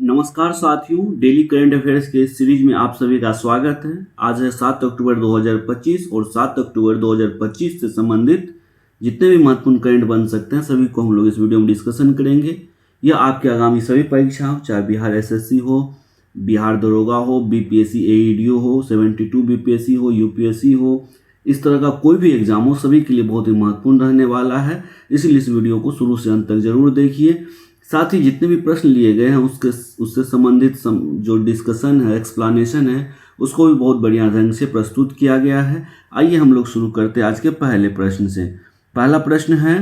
नमस्कार साथियों, daily current affairs के इस सीरीज में आप सभी का स्वागत है। आज है 7 अक्टूबर 2025 और 7 अक्टूबर 2025 से संबंधित जितने भी महत्वपूर्ण करंट बन सकते हैं सभी को हम लोग इस वीडियो में डिस्कशन करेंगे। यह आपके आगामी सभी परीक्षाओं, चाहे बिहार एसएससी हो, बिहार दरोगा हो, बीपीएससी एईडीओ हो, 72 बीपीएससी हो, यूपीएससी हो, इस तरह का कोई भी एग्जाम हो, सभी के लिए बहुत ही महत्वपूर्ण रहने वाला है। इसलिए इस वीडियो को शुरू से अंत तक जरूर देखिए। साथ ही जितने भी प्रश्न लिए गए हैं उससे संबंधित जो डिस्कशन है, एक्सप्लेनेशन है, उसको भी बहुत बढ़िया ढंग से प्रस्तुत किया गया है। आइए हम लोग शुरू करते हैं आज के पहले प्रश्न से। पहला प्रश्न है,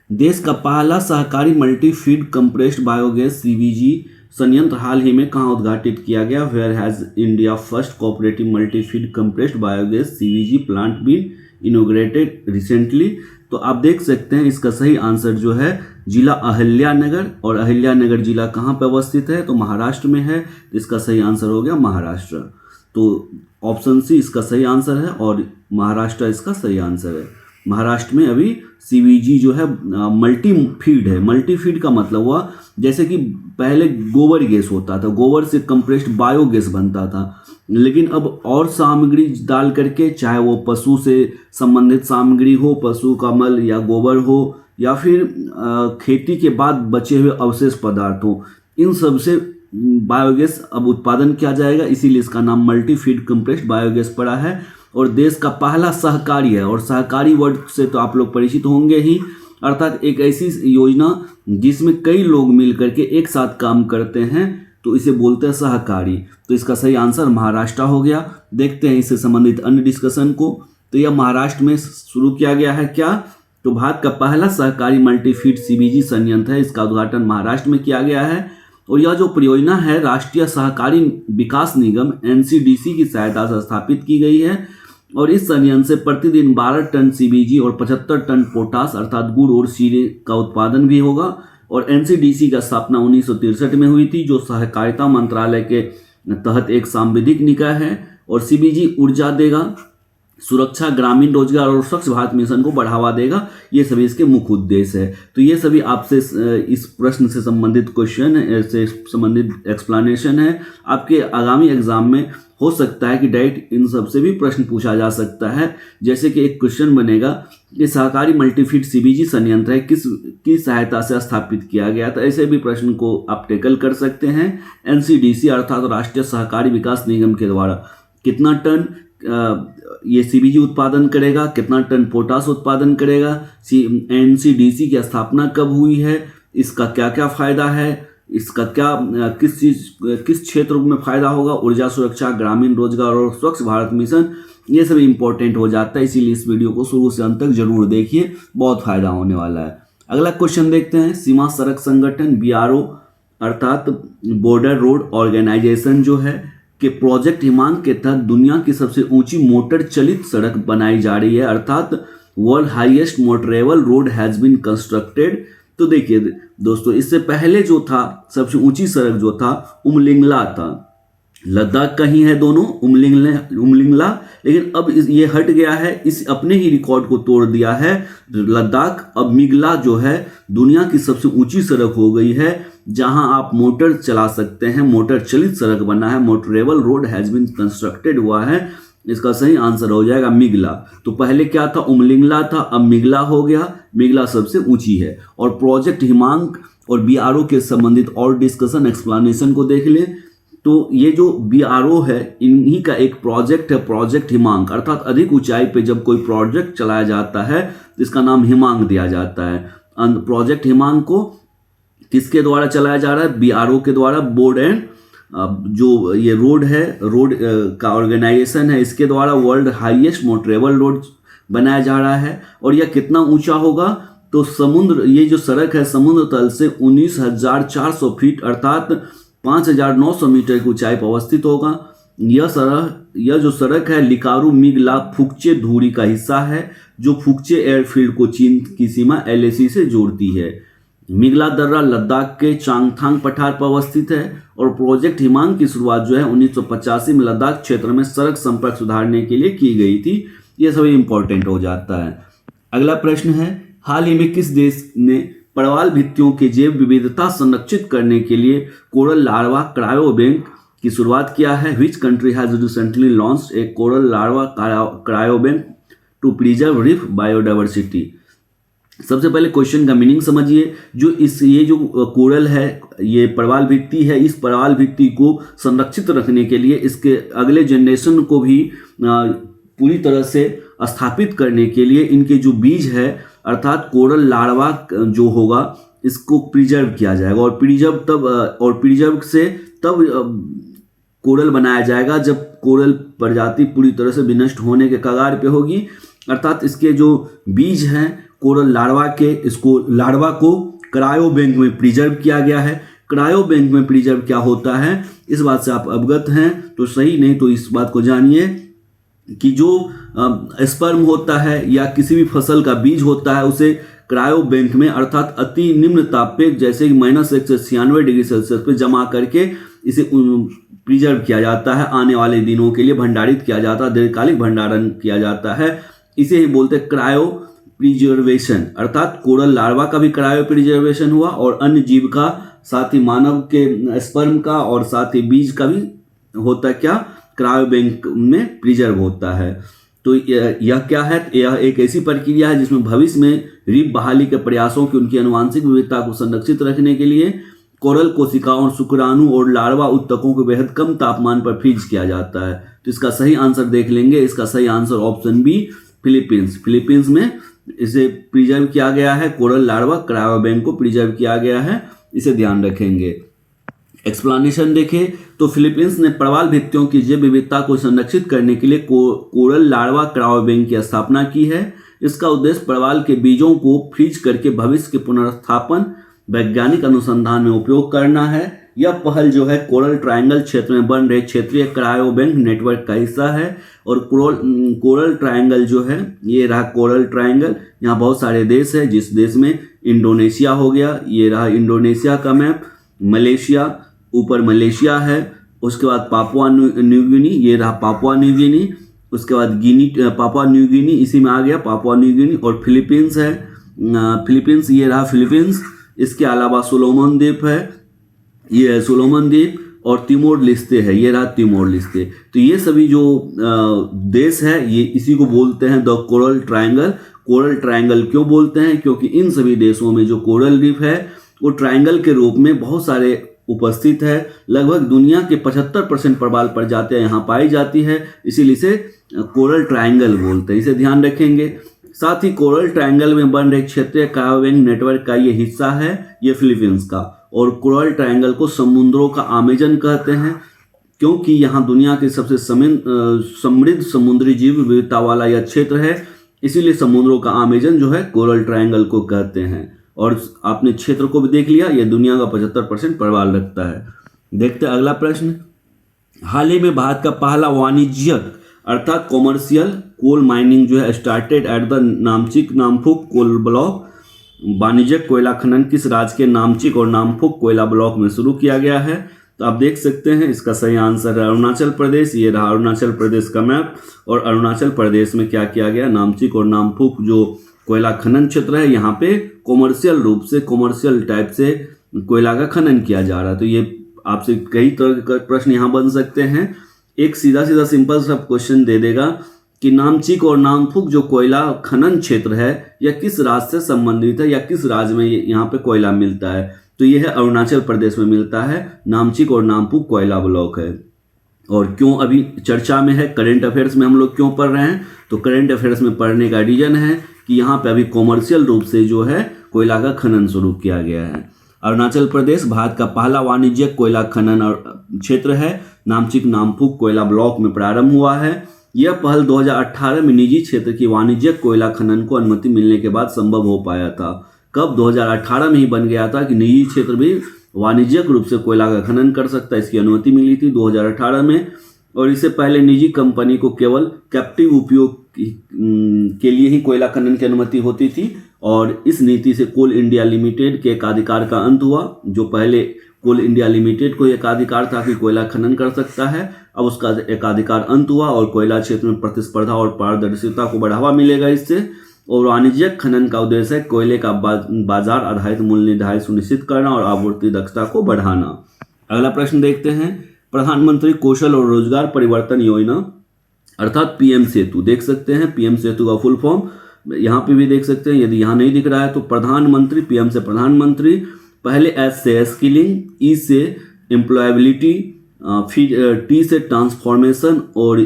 देश का पहला सहकारी मल्टी फीड कंप्रेस्ड बायोगैस सीवीजी संयंत्र हाल ही में कहाँ उद्घाटित किया गया? Where has India first cooperative multi feed compressed biogas सीवीजी प्लांट बीन इनोग्रेटेड रिसेंटली? तो आप देख सकते हैं इसका सही आंसर जो है जिला अहिल्यानगर, और अहिल्यानगर जिला कहाँ पर अवस्थित है? तो महाराष्ट्र में है। तो इसका सही आंसर हो गया महाराष्ट्र। तो ऑप्शन सी इसका सही आंसर है और महाराष्ट्र इसका सही आंसर है। महाराष्ट्र में अभी सीवीजी जो है मल्टी फीड है। मल्टी फीड का मतलब हुआ जैसे कि पहले गोबर गैस होता था, गोबर से कंप्रेस्ड बायोगैस बनता था, लेकिन अब और सामग्री डाल करके, चाहे वो पशु से संबंधित सामग्री हो, पशु का मल या गोबर हो, या फिर खेती के बाद बचे हुए अवशेष पदार्थ हो, इन सब से बायोगैस अब उत्पादन किया जाएगा। इसीलिए इसका नाम मल्टी फीड कंप्रेस्ड बायोगैस पड़ा है और देश का पहला सहकारी है। और सहकारी वर्ड से तो आप लोग परिचित होंगे ही, अर्थात एक ऐसी योजना जिसमें कई लोग मिल करके एक साथ काम करते हैं, तो इसे बोलते हैं सहकारी। तो इसका सही आंसर महाराष्ट्र हो गया। देखते हैं इससे संबंधित अन्य डिस्कशन को। तो यह महाराष्ट्र में शुरू किया गया है क्या? तो भारत का पहला सहकारी मल्टी फीड सीवीजी संयंत्र है, इसका उद्घाटन महाराष्ट्र में किया गया है। और यह जो परियोजना है राष्ट्रीय सहकारी विकास निगम एनसीडीसी की सहायता से स्थापित की गई है। और इस संयंत्र से प्रतिदिन 12 टन सीबीजी और 75 टन पोटास अर्थात गुड़ और शीरे का उत्पादन भी होगा। और एनसीडीसी का स्थापना 1963 में हुई थी, जो सहकारिता मंत्रालय के तहत एक सांविधिक निकाय है। और सीबीजी ऊर्जा देगा, सुरक्षा, ग्रामीण रोजगार और स्वच्छ भारत मिशन को बढ़ावा देगा। ये सभी इसके मुख्य उद्देश्य है। तो ये सभी आपसे इस प्रश्न से संबंधित क्वेश्चन से संबंधित एक्सप्लेनेशन है। आपके आगामी एग्जाम में हो सकता है कि डायरेक्ट इन सब से भी प्रश्न पूछा जा सकता है। जैसे कि एक क्वेश्चन बनेगा कि सहकारी मल्टीफीड सीबीजी संयंत्र है किसकी सहायता से स्थापित किया गया? तो ऐसे भी प्रश्न को आप टेकल कर सकते हैं। एनसीडीसी अर्थात राष्ट्रीय सहकारी विकास निगम के द्वारा कितना टन ये सीबीजी उत्पादन करेगा, कितना टन पोटास उत्पादन करेगा, एनसीडीसी की स्थापना कब हुई है, इसका क्या क्या फायदा है, इसका क्या किस क्षेत्र में फायदा होगा, ऊर्जा सुरक्षा, ग्रामीण रोजगार और स्वच्छ भारत मिशन, ये सब इंपॉर्टेंट हो जाता है। इसीलिए इस वीडियो को शुरू से अंत तक जरूर देखिए, बहुत फायदा होने वाला है। अगला क्वेश्चन देखते हैं। सीमा सड़क संगठन बीआरओ अर्थात बॉर्डर रोड ऑर्गेनाइजेशन जो है कि प्रोजेक्ट हिमांक के तहत दुनिया की सबसे ऊंची मोटर चलित सड़क बनाई जा रही है, अर्थात world highest motorable road has been constructed. तो देखिए दोस्तों, इससे पहले जो था सबसे ऊंची सड़क जो था उमलिंगला था, लद्दाख का ही है दोनों, उमलिंगला, लेकिन अब ये हट गया है, इस अपने ही रिकॉर्ड को तोड़ दिया है लद्दाख। अब मिगला जो है दुनिया की सबसे ऊंची सड़क हो गई है, जहां आप मोटर चला सकते हैं, मोटर चलित सड़क बना है, motorable road has been constructed हुआ है। इसका सही आंसर हो जाएगा मिगला। तो पहले क्या था? उमलिंगला था, अब मिगला हो गया। मिगला सबसे ऊंची है। और प्रोजेक्ट हिमांक और बीआरओ के संबंधित और डिस्कशन एक्सप्लेनेशन को देख लें तो ये जो बीआरओ है इन्हीं का एक प्रोजेक्ट है, प्रोजेक्ट हिमांक, अर्थात अधिक ऊंचाई पे जब कोई प्रोजेक्ट चलाया जाता है तो इसका नाम हिमांक दिया जाता है। प्रोजेक्ट हिमांक को किसके द्वारा चलाया जा रहा है? बीआरओ के द्वारा। बोर्ड एंड जो ये रोड है, रोड का ऑर्गेनाइजेशन है, इसके द्वारा वर्ल्ड हाईएस्ट मोटरेबल रोड बनाया जा रहा है। और यह कितना ऊंचा होगा? तो समुद्र, ये जो सड़क है समुद्र तल से 19,400 फीट अर्थात 5,900 मीटर की ऊंचाई पर अवस्थित होगा। यह जो सड़क है लिकारू मिगला फुकचे धुरी का हिस्सा है, जो फुकचे एयरफील्ड को चीन की सीमा एलएसी से जोड़ती है। मिगला दर्रा लद्दाख के चांगथांग पठार पर अवस्थित है। और प्रोजेक्ट हिमांक की शुरुआत जो है 1985 में लद्दाख क्षेत्र में सड़क संपर्क सुधारने के लिए की गई थी। यह सभी इंपॉर्टेंट हो जाता है। अगला प्रश्न है, हाल ही में किस देश ने प्रवाल भित्तियों की जैव विविधता संरक्षित करने के लिए कोरल लार्वा क्रायोबैंक की शुरुआत किया है। Which country has recently launched a coral larva cryobank to preserve reef biodiversity. सबसे पहले क्वेश्चन का मीनिंग समझिए। ये जो कोरल है, ये प्रवाल भित्ति है, इस प्रवाल भित्ति को संरक्षित रखने के लिए, इसके अगले जनरेशन को भी पूरी तरह से स्थापित करने के लिए इनके जो बीज है अर्थात कोरल लार्वा जो होगा इसको प्रिजर्व किया जाएगा। और प्रिजर्व से तब कोरल बनाया जाएगा जब कोरल प्रजाति पूरी तरह से विनष्ट होने के कगार पे होगी। अर्थात इसके जो बीज हैं कोरल लार्वा के, इसको लार्वा को क्रायोबैंक में प्रिजर्व किया गया है। क्रायोबैंक में प्रिजर्व क्या होता है, इस बात से आप अवगत हैं तो सही, नहीं तो इस बात को जानिए कि जो स्पर्म होता है या किसी भी फसल का बीज होता है उसे क्रायोबैंक में अर्थात अति निम्न ताप पे जैसे कि -1 से 96 डिग्री सेल्सियस पे जमा करके इसे प्रिजर्व किया जाता है। आने वाले दिनों के लिए भंडारित किया जाता है, दीर्घकालिक भंडारण किया जाता है। इसे ही बोलते हैं क्रायो प्रिजर्वेशन। अर्थात कोरल लार्वा का भी क्रायो प्रिजर्वेशन हुआ और अन्य जीव का, साथ ही मानव के स्पर्म का और साथ ही बीज का भी होता है क्या, क्रायोबैंक में प्रिजर्व होता है। तो यह क्या है, यह एक ऐसी प्रक्रिया है जिसमें भविष्य में रीफ बहाली के प्रयासों की उनकी आनुवंशिक विविधता को संरक्षित रखने के लिए कोरल कोशिकाओं, शुक्राणु और लार्वा उत्तकों को बेहद कम तापमान पर फ्रीज किया जाता है। तो इसका सही आंसर देख लेंगे। इसका सही answer option B, Philippines. Philippines में इसे प्रिजर्व किया गया है, कोरल लार्वा क्रायोबैंक को प्रिजर्व किया गया है, इसे ध्यान रखेंगे। एक्सप्लेनेशन देखें तो फिलीपींस ने प्रवाल भित्तियों की जैव विविधता को संरक्षित करने के लिए कोरल लार्वा क्रायोबैंक की स्थापना की है। इसका उद्देश्य प्रवाल के बीजों को फ्रीज करके भविष्य के पुनर्स्थापन वैज्ञानिक अनुसंधान में उपयोग करना है। यह पहल जो है कोरल ट्रायंगल क्षेत्र में बन रहे क्षेत्रीय क्रायोबैंक नेटवर्क का हिस्सा है। और कोरल ट्रायंगल जो है, ये रहा कोरल ट्रायंगल। यहाँ बहुत सारे देश है, जिस देश में इंडोनेशिया हो गया, ये रहा इंडोनेशिया का मैप, मलेशिया, ऊपर मलेशिया है, उसके बाद पापुआ न्यू गिनी, ये रहा पापुआ न्यू गिनी, उसके बाद पापुआ न्यू गिनी इसी में आ गया, पापुआ न्यू गिनी। और फिलीपींस है, फिलीपींस, ये रहा फिलीपींस। इसके अलावा सोलोमन द्वीप है, ये है सोलोमन द्वीप। और तिमोर लिस्ते है, ये रहा तिमोर लिस्ते। तो ये सभी जो देश है ये इसी को बोलते हैं the coral triangle. Coral triangle क्यों बोलते हैं, क्योंकि इन सभी देशों में जो कोरल रीफ है वो ट्रायंगल के रूप में बहुत सारे उपस्थित है। लगभग दुनिया के 75% प्रवाल प्रजातियां यहाँ पाई जाती है, इसीलिए इसे कोरल ट्रायंगल बोलते हैं, इसे ध्यान रखेंगे। साथ ही कोरल ट्रायंगल में बन रहे क्षेत्रीय क्रायोबैंक नेटवर्क का ये हिस्सा है, ये फिलीपींस का। और कोरल ट्रायंगल को समुद्रों का आमेजन कहते हैं, क्योंकि यहाँ दुनिया के सबसे समृद्ध समुद्री जीव विविधता वाला यह क्षेत्र है, इसीलिए समुद्रों का आमेजन जो है कोरल ट्रायंगल को कहते हैं। और आपने क्षेत्र को भी देख लिया, यह दुनिया का 75% प्रवाल रखता है। देखते हैं अगला प्रश्न। हाल ही में भारत का पहला वाणिज्यिक अर्थात कॉमर्शियल कोल माइनिंग जो है started at the Namchik Namphuk coal block. वाणिज्यिक कोयला खनन किस राज्य के नामचिक और नामफुक कोयला ब्लॉक में शुरू किया गया है, तो आप देख सकते हैं इसका सही आंसर है अरुणाचल प्रदेश। ये रहा अरुणाचल प्रदेश का मैप। और अरुणाचल प्रदेश में क्या किया गया, नामचिक और नामफुक जो कोयला खनन क्षेत्र है, यहाँ पे कॉमर्शियल रूप से, कॉमर्शियल टाइप से कोयला का खनन किया जा रहा है। तो ये आपसे कई तरह के प्रश्न यहाँ बन सकते हैं। एक सीधा सीधा सिंपल सा क्वेश्चन दे देगा कि नामचिक और नामफुक जो कोयला खनन क्षेत्र है यह किस राज्य से संबंधित है या किस राज्य में यहाँ पे कोयला मिलता है, तो यह है अरुणाचल प्रदेश में मिलता है। नामचिक और नामफुक कोयला ब्लॉक है। और क्यों अभी चर्चा में है, करंट अफेयर्स में हम लोग क्यों पढ़ रहे हैं, तो करंट अफेयर्स में पढ़ने का रीजन है कि यहाँ पे अभी कॉमर्शियल रूप से जो है कोयला का खनन शुरू किया गया है। अरुणाचल प्रदेश भारत का पहला वाणिज्यिक कोयला खनन क्षेत्र है। नामचिक नामफुक कोयला ब्लॉक में प्रारंभ हुआ है। यह पहल 2018 में निजी क्षेत्र की वाणिज्यिक कोयला खनन को अनुमति मिलने के बाद संभव हो पाया था। कब, 2018 में ही बन गया था कि निजी क्षेत्र भी वाणिज्यिक रूप से कोयला का खनन कर सकता है, इसकी अनुमति मिली थी 2018 में। और इससे पहले निजी कंपनी को केवल कैप्टिव उपयोग के लिए ही कोयला खनन की अनुमति होती थी। और इस नीति से कोल इंडिया लिमिटेड के एकाधिकार का अंत हुआ। जो पहले कोल इंडिया लिमिटेड को एकाधिकार था कि कोयला खनन कर सकता है, अब उसका एकाधिकार अंत हुआ और कोयला क्षेत्र में प्रतिस्पर्धा और पारदर्शिता को बढ़ावा मिलेगा इससे। और वाणिज्यिक खनन का उद्देश्य है कोयले का बाजार आधारित मूल्य निर्धारित सुनिश्चित करना और आपूर्ति दक्षता को बढ़ाना। अगला प्रश्न देखते हैं, प्रधानमंत्री कौशल और रोजगार परिवर्तन योजना अर्थात पीएम सेतु देख सकते हैं। पीएम सेतु का फुल फॉर्म यहाँ पे भी देख सकते हैं, यदि यहाँ नहीं दिख रहा है तो प्रधानमंत्री, पीएम से प्रधानमंत्री, पहले एस से स्किलिंग, ई से एम्प्लॉयबिलिटी, फिर टी से ट्रांसफॉर्मेशन और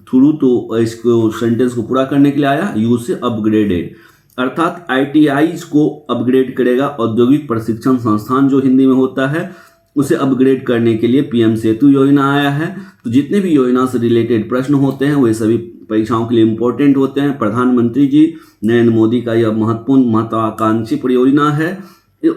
थ्रू तो इसको सेंटेंस को पूरा करने के लिए आया, यू से अपग्रेडेड अर्थात आईटीआई को अपग्रेड करेगा। औद्योगिक प्रशिक्षण संस्थान जो हिंदी में होता है उसे अपग्रेड करने के लिए पीएम सेतु योजना आया है। तो जितने भी योजना से रिलेटेड प्रश्न होते हैं वे सभी परीक्षाओं के लिए इम्पोर्टेंट होते हैं। प्रधानमंत्री जी नरेंद्र मोदी का यह महत्वपूर्ण महत्वाकांक्षी परियोजना है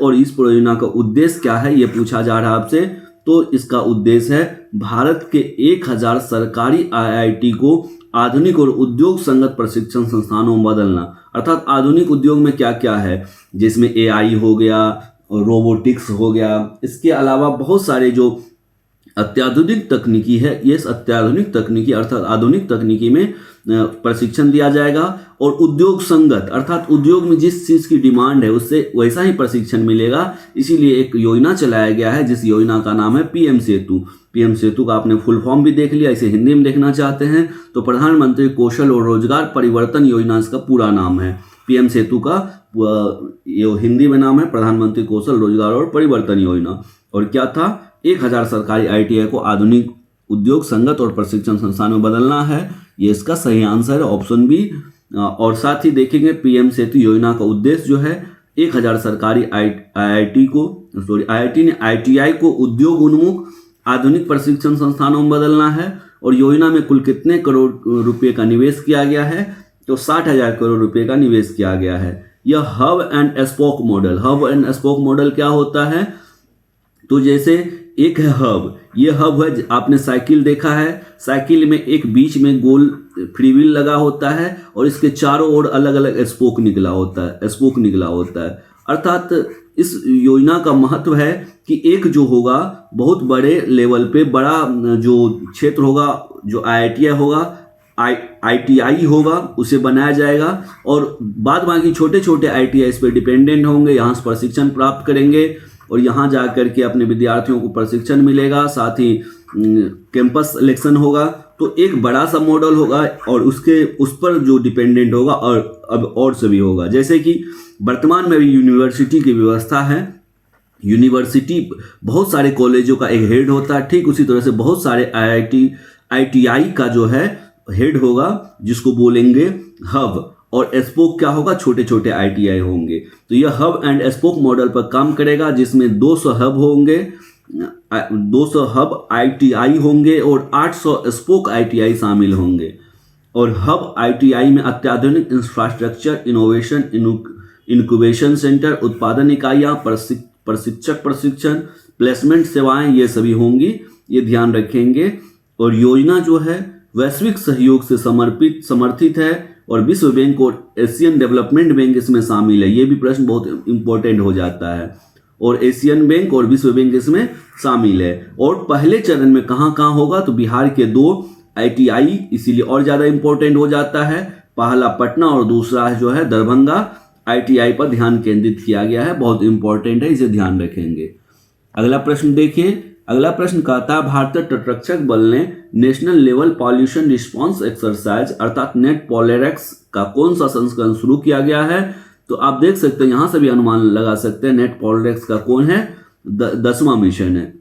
और इस परियोजना का उद्देश्य क्या है ये पूछा जा रहा है आपसे। तो इसका उद्देश्य है भारत के 1000 सरकारी आईआईटी को आधुनिक और उद्योग संगत प्रशिक्षण संस्थानों में बदलना। अर्थात आधुनिक उद्योग में क्या क्या है, जिसमें एआई हो गया, रोबोटिक्स हो गया, इसके अलावा बहुत सारे जो अत्याधुनिक तकनीकी है, ये अत्याधुनिक तकनीकी अर्थात आधुनिक तकनीकी में प्रशिक्षण दिया जाएगा। और उद्योग संगत अर्थात उद्योग में जिस चीज़ की डिमांड है उससे वैसा ही प्रशिक्षण मिलेगा। इसीलिए एक योजना चलाया गया है जिस योजना का नाम है पीएम सेतु। पीएम सेतु का आपने फुल फॉर्म भी देख लिया, इसे हिंदी में देखना चाहते हैं तो प्रधानमंत्री कौशल और रोजगार परिवर्तन योजना इसका पूरा नाम है। पीएम सेतु का ये हिंदी में नाम है प्रधानमंत्री कौशल रोजगार और परिवर्तन योजना। और क्या था, 1000 सरकारी आईटीआई को आधुनिक उद्योग संगत और प्रशिक्षण संस्थान में बदलना है। ये इसका सही आंसर है, ऑप्शन बी। और साथ ही देखेंगे पीएम सेतु योजना का उद्देश्य जो है 1000 सरकारी आईआईटी ने आईटीआई को उद्योग उन्मुख आधुनिक प्रशिक्षण संस्थानों में बदलना है। और योजना में कुल कितने करोड़ रुपए का निवेश किया गया है, तो 60,000 करोड़ रुपए का निवेश किया गया है। यह hub and spoke model, hub and spoke model क्या होता है, तो जैसे एक है हब, ये हब है, आपने साइकिल देखा है, साइकिल में एक बीच में गोल फ्री व्हील लगा होता है और इसके चारों ओर अलग अलग स्पोक निकला होता है। अर्थात इस योजना का महत्व है कि एक जो होगा बहुत बड़े लेवल पे बड़ा जो क्षेत्र होगा, जो आईआईटी होगा, आईटीआई होगा, उसे बनाया जाएगा और बाद बाकी छोटे छोटे आईटीआई इस पर डिपेंडेंट होंगे, यहाँ से प्रशिक्षण प्राप्त करेंगे और यहाँ जा करके अपने विद्यार्थियों को प्रशिक्षण मिलेगा, साथ ही कैंपस सिलेक्शन होगा। तो एक बड़ा सा मॉडल होगा और उस पर जो डिपेंडेंट होगा और अब और सभी होगा। जैसे कि वर्तमान में भी यूनिवर्सिटी की व्यवस्था है, यूनिवर्सिटी बहुत सारे कॉलेजों का एक हेड होता है, ठीक उसी तरह से बहुत सारे आईटीआई का जो है हेड होगा जिसको बोलेंगे हब, और स्पोक क्या होगा, छोटे छोटे आईटीआई होंगे। तो यह हब एंड स्पोक मॉडल पर काम करेगा जिसमें 200 हब होंगे, 200 हब आईटीआई होंगे और 800 स्पोक आईटीआई शामिल होंगे। और हब आईटीआई में अत्याधुनिक इंफ्रास्ट्रक्चर, इनोवेशन, इनक्यूबेशन सेंटर, उत्पादन इकाइयाँ, प्रशिक्षक प्रशिक्षण, प्लेसमेंट सेवाएं ये सभी होंगी, ये ध्यान रखेंगे। और योजना जो है वैश्विक सहयोग से समर्थित है और विश्व बैंक और एशियन डेवलपमेंट बैंक इसमें शामिल है। ये भी प्रश्न बहुत इंपॉर्टेंट हो जाता है और एशियन बैंक और विश्व बैंक इसमें शामिल है। और पहले चरण में कहाँ कहाँ होगा, तो बिहार के 2 आईटीआई, इसीलिए और ज़्यादा इंपॉर्टेंट हो जाता है, पहला पटना और दूसरा जो है दरभंगा आईटीआई पर ध्यान केंद्रित किया गया है, बहुत इंपॉर्टेंट है, इसे ध्यान रखेंगे। अगला प्रश्न देखिए, अगला प्रश्न कहता है भारतीय तटरक्षक बल ने national level pollution response exercise अर्थात नेट पॉलरेक्स का कौन सा संस्करण शुरू किया गया है। तो आप देख सकते हैं, यहाँ से भी अनुमान लगा सकते हैं नेट पॉलरेक्स का कौन है, 10वां मिशन है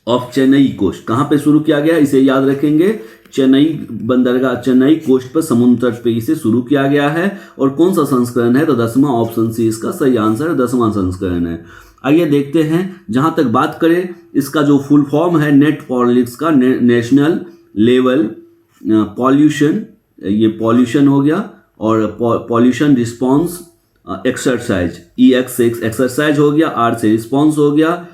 ऑफ चेन्नई कोस्ट। कहाँ पे शुरू किया गया, इसे याद रखेंगे, चेन्नई बंदरगाह, चेन्नई कोस्ट पर समुद्र तट पे इसे शुरू किया गया है। और कौन सा संस्करण है, तो 10वां, ऑप्शन सी इसका सही आंसर है, 10वां संस्करण है। आइए देखते हैं, जहां तक बात करें इसका जो फुल फॉर्म है नेट पॉलरेक्स का, नेशनल लेवल पॉल्यूशन, ये पॉल्यूशन हो गया, और पॉल्यूशन रिस्पांस एक्सरसाइज, EX से एक्सरसाइज हो गया, R से रिस्पांस हो गया,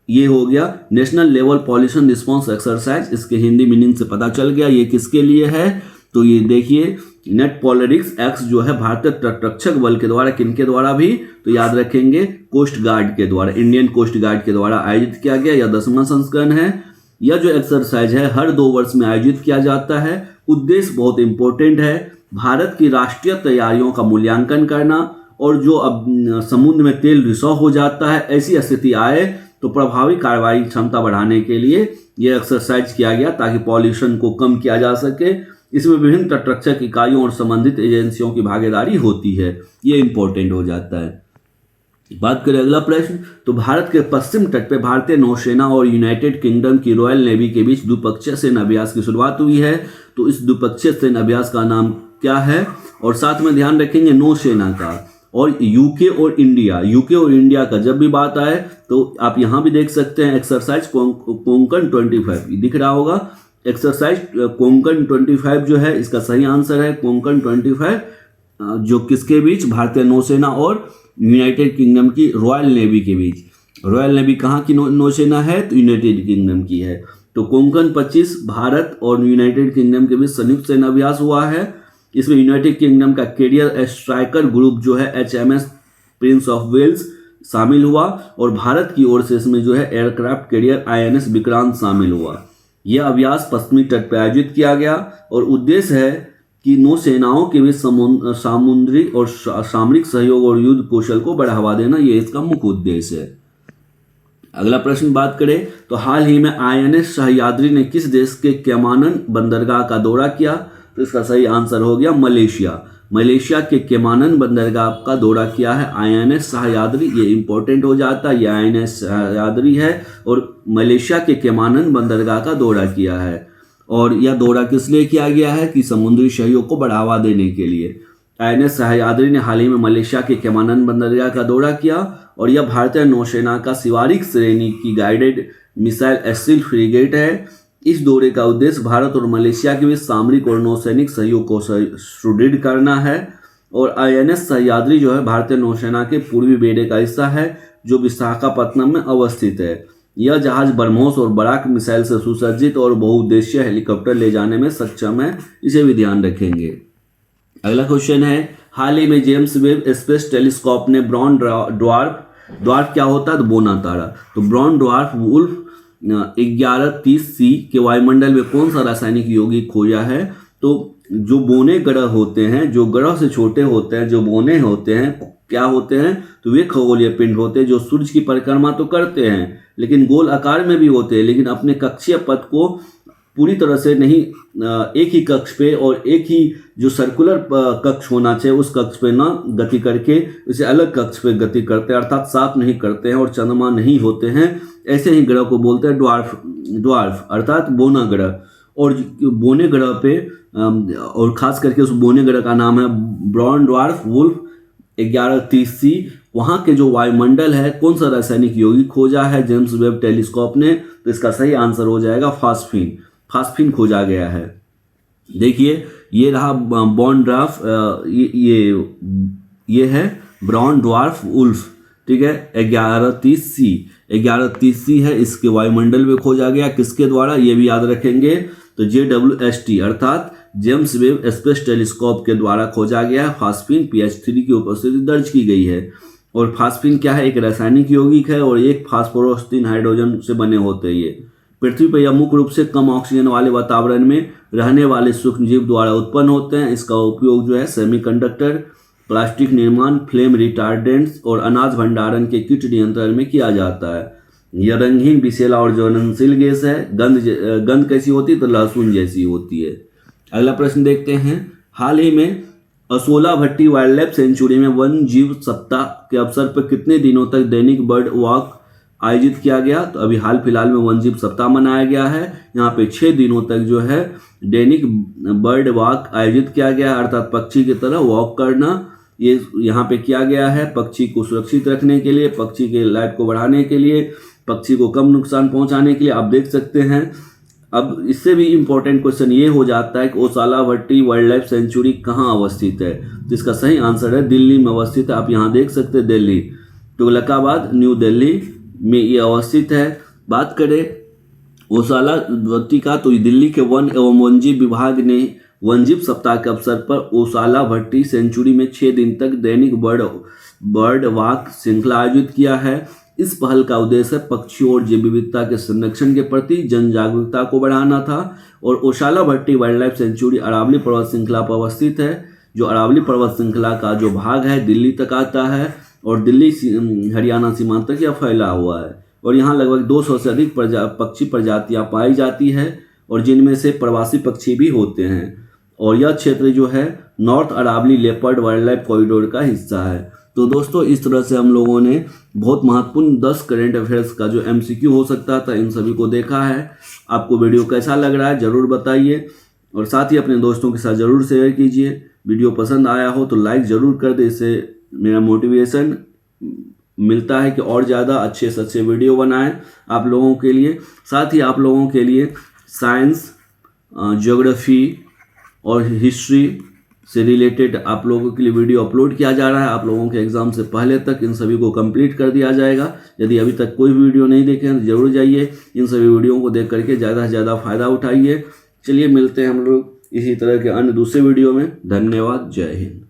ये हो गया national level pollution response exercise. इसके हिंदी मीनिंग से पता चल गया ये किसके लिए है। तो ये देखिए नेट पॉलरेक्स एक्स जो है भारतीय तटरक्षक बल के द्वारा, किनके द्वारा भी, तो याद रखेंगे कोस्ट गार्ड के द्वारा, इंडियन कोस्ट गार्ड के द्वारा आयोजित किया गया। यह 10वां संस्करण है। यह जो एक्सरसाइज है हर 2 वर्ष में आयोजित किया जाता है। उद्देश्य बहुत इंपॉर्टेंट है, भारत की राष्ट्रीय तैयारियों का मूल्यांकन करना, और जो अब समुद्र में तेल रिसाव हो जाता है, ऐसी स्थिति आए तो प्रभावी कार्रवाई क्षमता बढ़ाने के लिए यह एक्सरसाइज किया गया ताकि पॉल्यूशन को कम किया जा सके। इसमें विभिन्न तटरक्षक इकाइयों और संबंधित एजेंसियों की भागीदारी होती है, ये इंपॉर्टेंट हो जाता है। बात करें अगला प्रश्न, तो भारत के पश्चिम तट पे भारतीय नौसेना और यूनाइटेड किंगडम की रॉयल नेवी के बीच द्विपक्षीय सैन्य अभ्यास की शुरुआत हुई है। तो इस द्विपक्षीय सैन्य अभ्यास का नाम क्या है? और साथ में ध्यान रखेंगे नौसेना का, और यूके और इंडिया का जब भी बात आए तो आप यहां भी देख सकते हैं एक्सरसाइज कोंकण 25 दिख रहा होगा। एक्सरसाइज कोंकण 25 जो है इसका सही आंसर है कोंकण 25, जो किसके बीच? भारतीय नौसेना और यूनाइटेड किंगडम की रॉयल नेवी के बीच। रॉयल नेवी कहाँ की नौसेना है? तो यूनाइटेड किंगडम की है। तो कोंकण 25 भारत और यूनाइटेड किंगडम के बीच संयुक्त सैन्य अभ्यास हुआ है। इसमें यूनाइटेड किंगडम का कैरियर स्ट्राइकर ग्रुप जो है HMS प्रिंस ऑफ वेल्स शामिल हुआ, और भारत की ओर से इसमें जो है एयरक्राफ्ट कैरियर INS विक्रांत शामिल हुआ। यह अभ्यास पश्चिमी तट पर आयोजित किया गया और उद्देश्य है कि नौसेनाओं के बीच सामुद्री और सामरिक सहयोग और युद्ध कौशल को बढ़ावा देना, ये इसका मुख्य उद्देश्य है। अगला प्रश्न बात करें तो हाल ही में INS सह्याद्री ने किस देश के केमानन बंदरगाह का दौरा किया? तो इसका सही आंसर हो गया मलेशिया के केमानन बंदरगाह का दौरा किया है INS सह्याद्री। ये इंपॉर्टेंट हो जाता है, ये INS सह्याद्री है और मलेशिया के केमानन बंदरगाह का दौरा किया है। और यह दौरा किस लिए किया गया है? कि समुद्री सहयोग को बढ़ावा देने के लिए। INS सह्याद्री ने हाल ही में मलेशिया के केमानन बंदरगाह का दौरा किया, और यह भारतीय नौसेना का शिवालिक श्रेणी की गाइडेड मिसाइल एस्ट्रिल फ्रिगेट है। इस दौरे का उद्देश्य भारत और मलेशिया के बीच सामरिक और नौसैनिक सहयोग को सुदृढ़ करना है। और INS सह्याद्री जो है भारतीय नौसेना के पूर्वी बेड़े का हिस्सा है जो विशाखापत्तनम में अवस्थित है। यह जहाज ब्रह्मोस और बराक मिसाइल से सुसज्जित और बहुउद्देशीय हेलीकॉप्टर ले जाने में सक्षम है, इसे भी ध्यान रखेंगे। अगला क्वेश्चन है, हाल ही में जेम्स वेब स्पेस टेलीस्कोप ने ब्राउन ड्वार्फ क्या होता है? तो बोना तारा। तो ब्राउन ड्वार्फ वुल्फ 1130C के वायुमंडल में कौन सा रासायनिक यौगिक खोजा है? तो जो बोने ग्रह होते हैं, जो ग्रह से छोटे होते हैं, जो बोने होते हैं, क्या होते हैं? तो वे खगोलीय पिंड होते हैं जो सूर्य की परिक्रमा तो करते हैं लेकिन गोल आकार में भी होते हैं, लेकिन अपने कक्षीय पथ को पूरी तरह से नहीं, एक ही कक्ष पे और एक ही जो सर्कुलर कक्ष होना चाहिए उस कक्ष पे ना गति करके इसे अलग कक्ष पे गति करते हैं, अर्थात साफ नहीं करते हैं और चंद्रमा नहीं होते हैं। ऐसे ही ग्रह को बोलते हैं ड्वार्फ अर्थात बोना ग्रह। और बोने ग्रह पे और खास करके उस बोने ग्रह का नाम है ब्राउन ड्वार्फ वुल्फ 1130C। वहाँ के जो वायुमंडल है कौन सा रासायनिक यौगिक खोजा है जेम्स वेब टेलीस्कोप ने? तो इसका सही आंसर हो जाएगा फास्फीन खोजा गया है। देखिए ये रहा ब्राउन ड्वार्फ, ये है ब्राउन ड्वार्फ वुल्फ, ठीक है। 1130C है, इसके वायुमंडल में खोजा गया, किसके द्वारा ये भी याद रखेंगे, तो JWST अर्थात जेम्स वेब स्पेस टेलीस्कोप के द्वारा खोजा गया। फास्फीन pH3 की उपस्थिति दर्ज की गई है। और फास्फीन क्या है? एक रासायनिक यौगिक है और एक फास्फोरस 3 हाइड्रोजन से बने होते हैं। ये पृथ्वी पर यह मुख्य रूप से कम ऑक्सीजन वाले वातावरण में रहने वाले सूक्ष्म जीव द्वारा उत्पन्न होते हैं। इसका उपयोग जो है सेमीकंडक्टर, प्लास्टिक निर्माण, फ्लेम रिटार्डेंट्स और अनाज भंडारण के कीट नियंत्रण में किया जाता है। यह रंगहीन, विषैला और ज्वलनशील गैस है। गंध कैसी होती है? तो लहसुन जैसी होती है। अगला प्रश्न देखते हैं, हाल ही में असोला भट्टी वाइल्ड लाइफ सेंचुरी में वन जीव सप्ताह के अवसर पर कितने दिनों तक दैनिक बर्ड वॉक आयोजित किया गया? तो अभी हाल फिलहाल में वन जीव सप्ताह मनाया गया है। यहाँ पे 6 दिनों तक जो है दैनिक बर्ड वॉक आयोजित किया गया है, अर्थात पक्षी की तरह वॉक करना ये यहाँ पे किया गया है। पक्षी को सुरक्षित रखने के लिए, पक्षी के लाइफ को बढ़ाने के लिए, पक्षी को कम नुकसान पहुंचाने के लिए। आप देख सकते हैं। अब इससे भी इम्पोर्टेंट क्वेश्चन ये हो जाता है कि ओसाला भट्टी वाइल्ड लाइफ सेंचुरी कहाँ अवस्थित है? तो इसका सही आंसर है दिल्ली में अवस्थित है। आप यहाँ देख सकते हैं दिल्ली, तुगलकाबाद, न्यू दिल्ली में ये अवस्थित है। बात करें ओसाला भट्टी का, तो दिल्ली के वन एवं वन्यजीव विभाग ने वन्यजीव सप्ताह के अवसर पर ओसाला भट्टी सेंचुरी में 6 दिन तक दैनिक बर्ड वॉक श्रृंखला आयोजित किया है। इस पहल का उद्देश्य पक्षियों और जैव विविधता के संरक्षण के प्रति जन जागरूकता को बढ़ाना था। और ओशाला भट्टी वाइल्ड लाइफ सेंचुरी अरावली पर्वत श्रृंखला पर अवस्थित है, जो अरावली पर्वत श्रृंखला का जो भाग है दिल्ली तक आता है और दिल्ली हरियाणा सीमांत तक यह फैला हुआ है। और यहाँ लगभग 200 से अधिक पक्षी प्रजातियां पाई जाती है और जिनमें से प्रवासी पक्षी भी होते हैं। और यह क्षेत्र जो है north Aravalli leopard wildlife corridor का हिस्सा है। तो दोस्तों इस तरह से हम लोगों ने बहुत महत्वपूर्ण 10 करंट अफेयर्स का जो MCQ हो सकता था इन सभी को देखा है। आपको वीडियो कैसा लग रहा है ज़रूर बताइए और साथ ही अपने दोस्तों के साथ ज़रूर शेयर कीजिए। वीडियो पसंद आया हो तो लाइक ज़रूर कर दे, इससे मेरा मोटिवेशन मिलता है कि और ज़्यादा अच्छे से अच्छे वीडियो बनाएं आप लोगों के लिए। साथ ही आप लोगों के लिए साइंस, ज्योग्राफी और हिस्ट्री से रिलेटेड आप लोगों के लिए वीडियो अपलोड किया जा रहा है। आप लोगों के एग्जाम से पहले तक इन सभी को कंप्लीट कर दिया जाएगा। यदि अभी तक कोई वीडियो नहीं देखे हैं तो जरूर जाइए, इन सभी वीडियो को देख करके ज़्यादा से ज़्यादा फ़ायदा उठाइए। चलिए मिलते हैं हम लोग इसी तरह के अन्य दूसरे वीडियो में। धन्यवाद, जय हिंद।